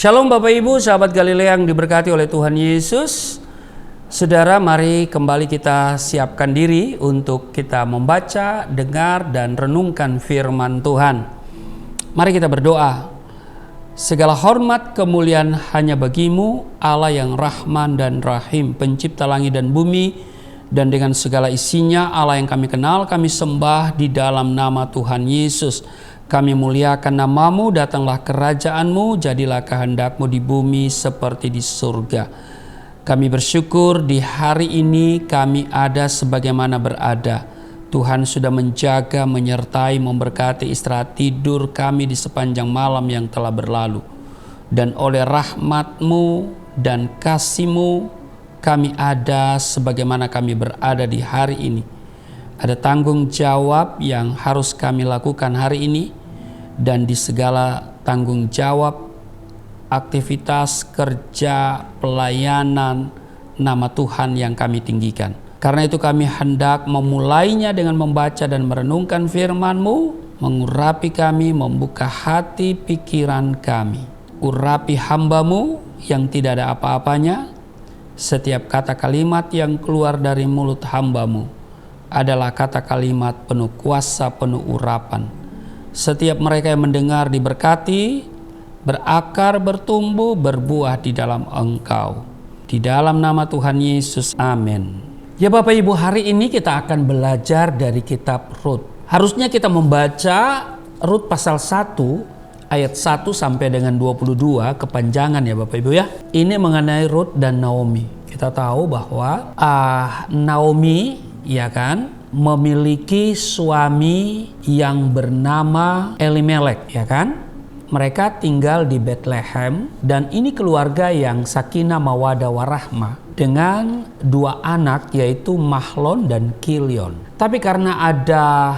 Shalom Bapak Ibu, sahabat Galilea yang diberkati oleh Tuhan Yesus. Saudara, mari kembali kita siapkan diri untuk kita membaca, dengar, dan renungkan firman Tuhan. Mari kita berdoa. Segala hormat kemuliaan hanya bagimu, Allah yang Rahman dan Rahim, pencipta langit dan bumi, dan dengan segala isinya, Allah yang kami kenal, kami sembah di dalam nama Tuhan Yesus. Kami muliakan namamu, datanglah kerajaanmu, jadilah kehendakmu di bumi seperti di surga. Kami bersyukur di hari ini kami ada sebagaimana berada. Tuhan sudah menjaga, menyertai, memberkati istirahat tidur kami di sepanjang malam yang telah berlalu. Dan oleh rahmat-Mu dan kasih-Mu, kami ada sebagaimana kami berada di hari ini. Ada tanggung jawab yang harus kami lakukan hari ini, dan di segala tanggung jawab, aktivitas, kerja, pelayanan, nama Tuhan yang kami tinggikan. Karena itu kami hendak memulainya dengan membaca dan merenungkan firman-Mu, mengurapi kami, membuka hati pikiran kami. Urapi hamba-Mu yang tidak ada apa-apanya. Setiap kata kalimat yang keluar dari mulut hamba-Mu adalah kata kalimat penuh kuasa, penuh urapan. Setiap mereka yang mendengar diberkati, berakar, bertumbuh, berbuah di dalam Engkau. Di dalam nama Tuhan Yesus, amin. Ya Bapak Ibu, hari ini kita akan belajar dari kitab Rut. Harusnya kita membaca Rut pasal 1 ayat 1 sampai dengan 22, kepanjangan ya Bapak Ibu ya. Ini mengenai Rut dan Naomi. Kita tahu bahwa Naomi, ya kan, memiliki suami yang bernama Elimelek, ya kan? Mereka tinggal di Bethlehem, dan ini keluarga yang sakinah mawaddah warahmah dengan dua anak, yaitu Mahlon dan Kilion. Tapi karena ada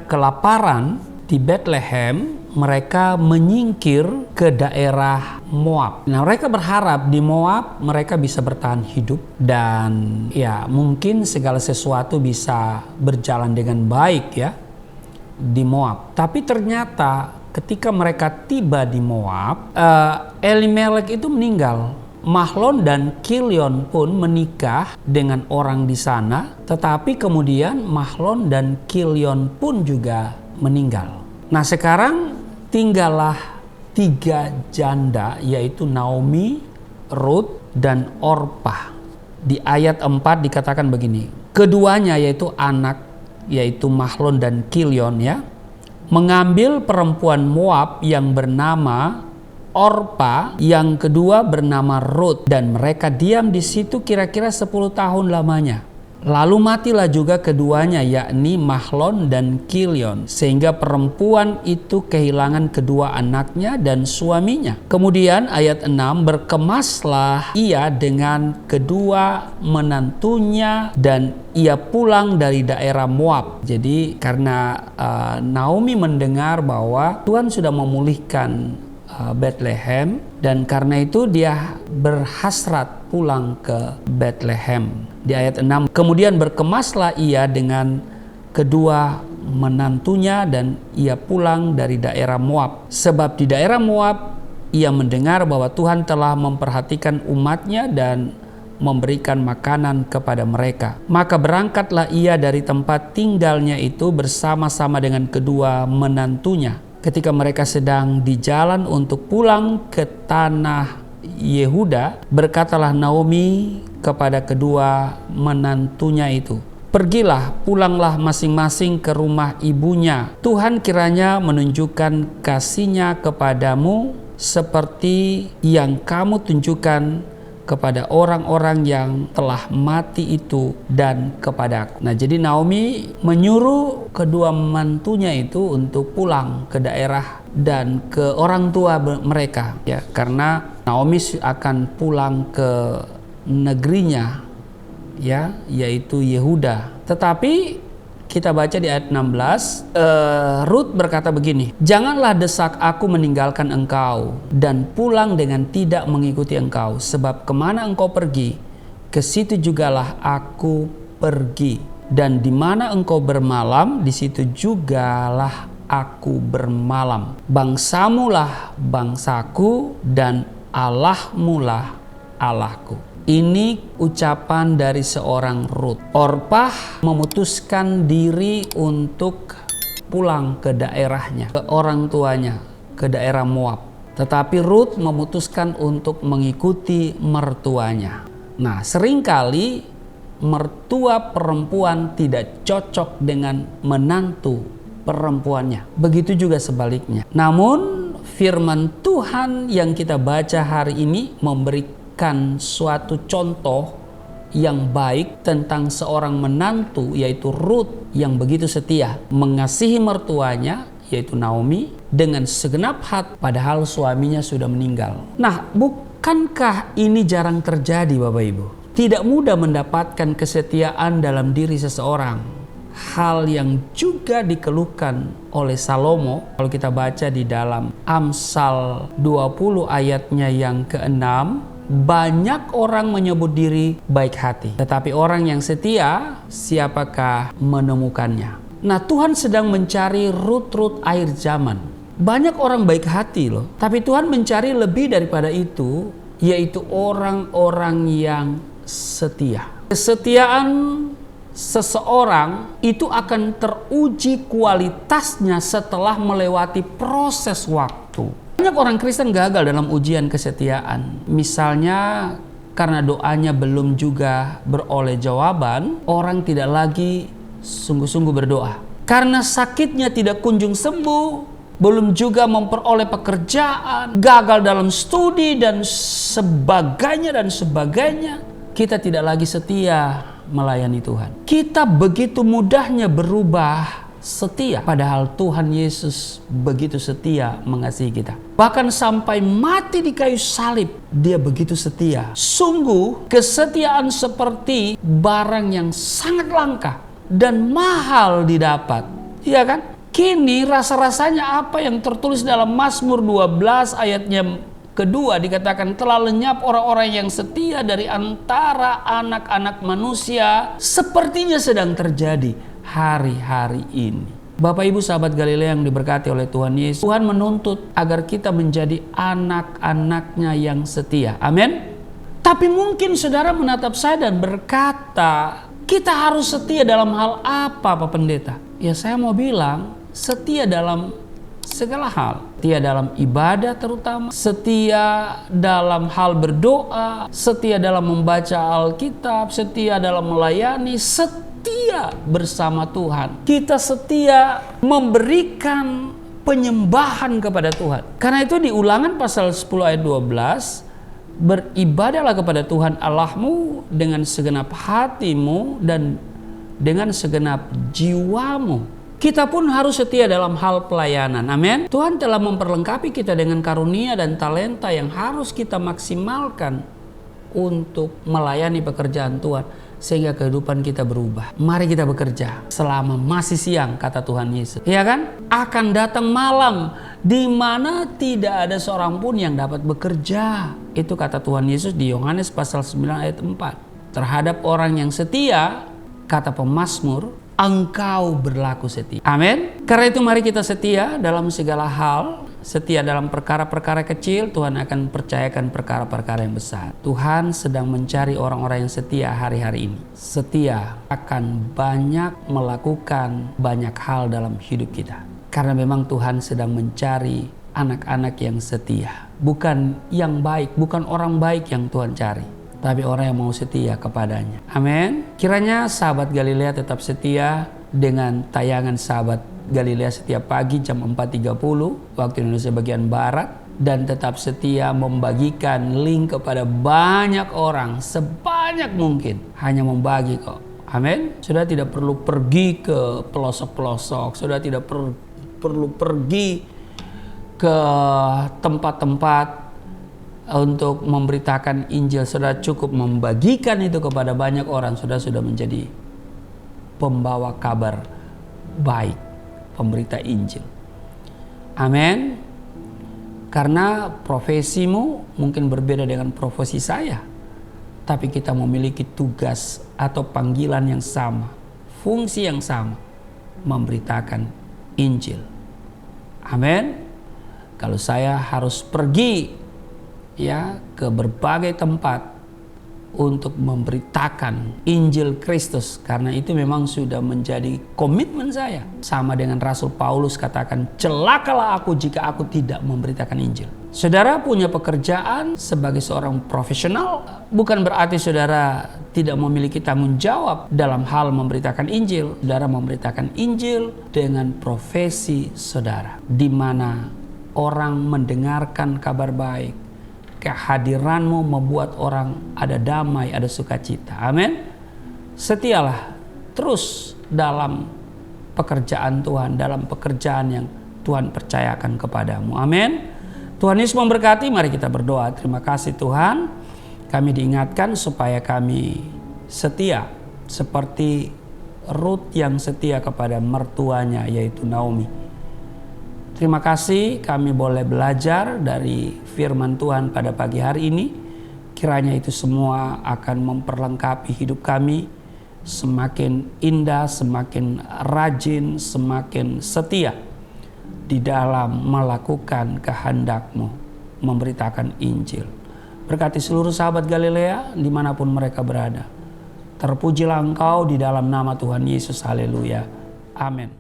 kelaparan di Bethlehem, mereka menyingkir ke daerah Moab. Nah, mereka berharap di Moab mereka bisa bertahan hidup dan ya mungkin segala sesuatu bisa berjalan dengan baik ya di Moab. Tapi ternyata ketika mereka tiba di Moab, Elimelek itu meninggal. Mahlon dan Kilion pun menikah dengan orang di sana, tetapi kemudian Mahlon dan Kilion pun juga meninggal. Nah, sekarang tinggallah 3 janda, yaitu Naomi, Rut, dan Orpah. Di ayat 4 dikatakan begini, keduanya yaitu anak, yaitu Mahlon dan Kilion ya, mengambil perempuan Moab yang bernama Orpah, yang kedua bernama Rut, dan mereka diam di situ kira-kira 10 tahun lamanya. Lalu matilah juga keduanya, yakni Mahlon dan Kilion, sehingga perempuan itu kehilangan kedua anaknya dan suaminya. Kemudian ayat 6, berkemaslah ia dengan kedua menantunya dan ia pulang dari daerah Moab. Jadi karena Naomi mendengar bahwa Tuhan sudah memulihkan Bethlehem, dan karena itu dia berhasrat pulang ke Bethlehem. Di ayat 6, kemudian berkemaslah ia dengan kedua menantunya dan ia pulang dari daerah Moab. Sebab di daerah Moab ia mendengar bahwa Tuhan telah memperhatikan umatnya dan memberikan makanan kepada mereka. Maka berangkatlah ia dari tempat tinggalnya itu bersama-sama dengan kedua menantunya. Ketika mereka sedang di jalan untuk pulang ke tanah Yehuda, berkatalah Naomi kepada kedua menantunya itu, pergilah, pulanglah masing-masing ke rumah ibunya. Tuhan kiranya menunjukkan kasih-Nya kepadamu seperti yang kamu tunjukkan kepada orang-orang yang telah mati itu dan kepadaku. Nah, jadi Naomi menyuruh kedua menantunya itu untuk pulang ke daerah dan ke orang tua mereka ya, karena Naomi akan pulang ke negerinya ya, yaitu Yehuda. Tetapi kita baca di ayat 16, Rut berkata begini, janganlah desak aku meninggalkan engkau dan pulang dengan tidak mengikuti engkau, sebab kemana engkau pergi, ke situ jugalah aku pergi, dan di mana engkau bermalam, di situ jugalah aku bermalam. Bangsamulah bangsaku dan Allahmulah Allahku. Ini ucapan dari seorang Rut. Orpah memutuskan diri untuk pulang ke daerahnya, ke orang tuanya, ke daerah Moab. Tetapi Rut memutuskan untuk mengikuti mertuanya. Nah, seringkali mertua perempuan tidak cocok dengan menantu perempuannya. Begitu juga sebaliknya. Namun firman Tuhan yang kita baca hari ini memberikan suatu contoh yang baik tentang seorang menantu, yaitu Rut, yang begitu setia mengasihi mertuanya, yaitu Naomi, dengan segenap hati padahal suaminya sudah meninggal. Nah, bukankah ini jarang terjadi, Bapak Ibu? Tidak mudah mendapatkan kesetiaan dalam diri seseorang. Hal yang juga dikeluhkan oleh Salomo kalau kita baca di dalam Amsal 20 ayatnya yang ke-6, banyak orang menyebut diri baik hati, tetapi orang yang setia siapakah menemukannya? Nah, Tuhan sedang mencari Rut-Rut akhir zaman. Banyak orang baik hati loh, tapi Tuhan mencari lebih daripada itu, yaitu orang-orang yang setia. Kesetiaan seseorang itu akan teruji kualitasnya setelah melewati proses waktu. Banyak orang Kristen gagal dalam ujian kesetiaan. Misalnya karena doanya belum juga beroleh jawaban, orang tidak lagi sungguh-sungguh berdoa. Karena sakitnya tidak kunjung sembuh, belum juga memperoleh pekerjaan, gagal dalam studi dan sebagainya, kita tidak lagi setia melayani Tuhan. Kita begitu mudahnya berubah setia, padahal Tuhan Yesus begitu setia mengasihi kita. Bahkan sampai mati di kayu salib, dia begitu setia. Sungguh kesetiaan seperti barang yang sangat langka dan mahal didapat. Iya kan? Kini rasa-rasanya apa yang tertulis dalam Mazmur 12 ayatnya kedua dikatakan, telah lenyap orang-orang yang setia dari antara anak-anak manusia, sepertinya sedang terjadi hari-hari ini. Bapak Ibu sahabat Galilea yang diberkati oleh Tuhan Yesus, Tuhan menuntut agar kita menjadi anak-anaknya yang setia. Amin. Tapi mungkin saudara menatap saya dan berkata, kita harus setia dalam hal apa, Pak Pendeta? Ya, saya mau bilang setia dalam segala hal. Setia dalam ibadah terutama, setia dalam hal berdoa, setia dalam membaca Alkitab, setia dalam melayani, setia bersama Tuhan. Kita setia memberikan penyembahan kepada Tuhan. Karena itu di Ulangan pasal 10 ayat 12, beribadahlah kepada Tuhan Allahmu dengan segenap hatimu dan dengan segenap jiwamu. Kita pun harus setia dalam hal pelayanan. Amin. Tuhan telah memperlengkapi kita dengan karunia dan talenta yang harus kita maksimalkan untuk melayani pekerjaan Tuhan sehingga kehidupan kita berubah. Mari kita bekerja selama masih siang, kata Tuhan Yesus. Ya kan? Akan datang malam di mana tidak ada seorang pun yang dapat bekerja. Itu kata Tuhan Yesus di Yohanes pasal 9 ayat 4. Terhadap orang yang setia, kata pemazmur, engkau berlaku setia. Amin. Karena itu mari kita setia dalam segala hal. Setia dalam perkara-perkara kecil, Tuhan akan percayakan perkara-perkara yang besar. Tuhan sedang mencari orang-orang yang setia hari-hari ini. Setia akan banyak melakukan banyak hal dalam hidup kita. Karena memang Tuhan sedang mencari anak-anak yang setia. Bukan yang baik, bukan orang baik yang Tuhan cari, tapi orang yang mau setia kepadanya. Amin. Kiranya sahabat Galilea tetap setia dengan tayangan sahabat Galilea setiap pagi jam 4.30 waktu Indonesia bagian Barat, dan tetap setia membagikan link kepada banyak orang sebanyak mungkin. Hanya membagi kok. Amin. Sudah tidak perlu pergi ke pelosok-pelosok, sudah tidak perlu pergi ke tempat-tempat untuk memberitakan Injil. Sudah cukup membagikan itu kepada banyak orang, sudah menjadi pembawa kabar baik, pemberita Injil. Amin. Karena profesimu mungkin berbeda dengan profesi saya, tapi kita memiliki tugas atau panggilan yang sama, fungsi yang sama, memberitakan Injil. Amin. Kalau saya harus pergi ya ke berbagai tempat untuk memberitakan Injil Kristus, karena itu memang sudah menjadi komitmen saya. Sama dengan Rasul Paulus katakan, celakalah aku jika aku tidak memberitakan Injil. Saudara punya pekerjaan sebagai seorang profesional, bukan berarti saudara tidak memiliki tanggung jawab dalam hal memberitakan Injil. Saudara memberitakan Injil dengan profesi saudara, di mana orang mendengarkan kabar baik. Kehadiranmu membuat orang ada damai, ada sukacita. Amin. Setialah terus dalam pekerjaan Tuhan, dalam pekerjaan yang Tuhan percayakan kepadamu. Amin. Tuhan Yesus memberkati. Mari kita berdoa. Terima kasih Tuhan, kami diingatkan supaya kami setia seperti Ruth yang setia kepada mertuanya, yaitu Naomi. Terima kasih kami boleh belajar dari firman Tuhan pada pagi hari ini. Kiranya itu semua akan memperlengkapi hidup kami, semakin indah, semakin rajin, semakin setia di dalam melakukan kehendak-Mu, memberitakan Injil. Berkati seluruh sahabat Galilea dimanapun mereka berada. Terpujilah Engkau di dalam nama Tuhan Yesus. Haleluya. Amin.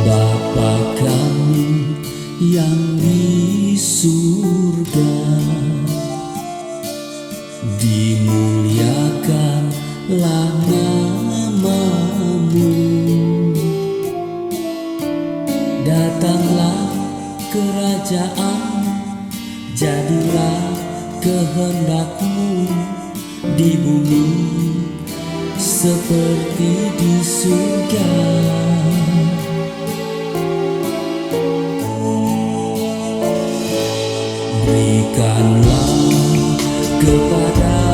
Bapa kami yang di surga, dimuliakanlah nama-Mu. Datanglah kerajaan, jadilah kehendak-Mu di bumi seperti di surga. Berikanlah kepada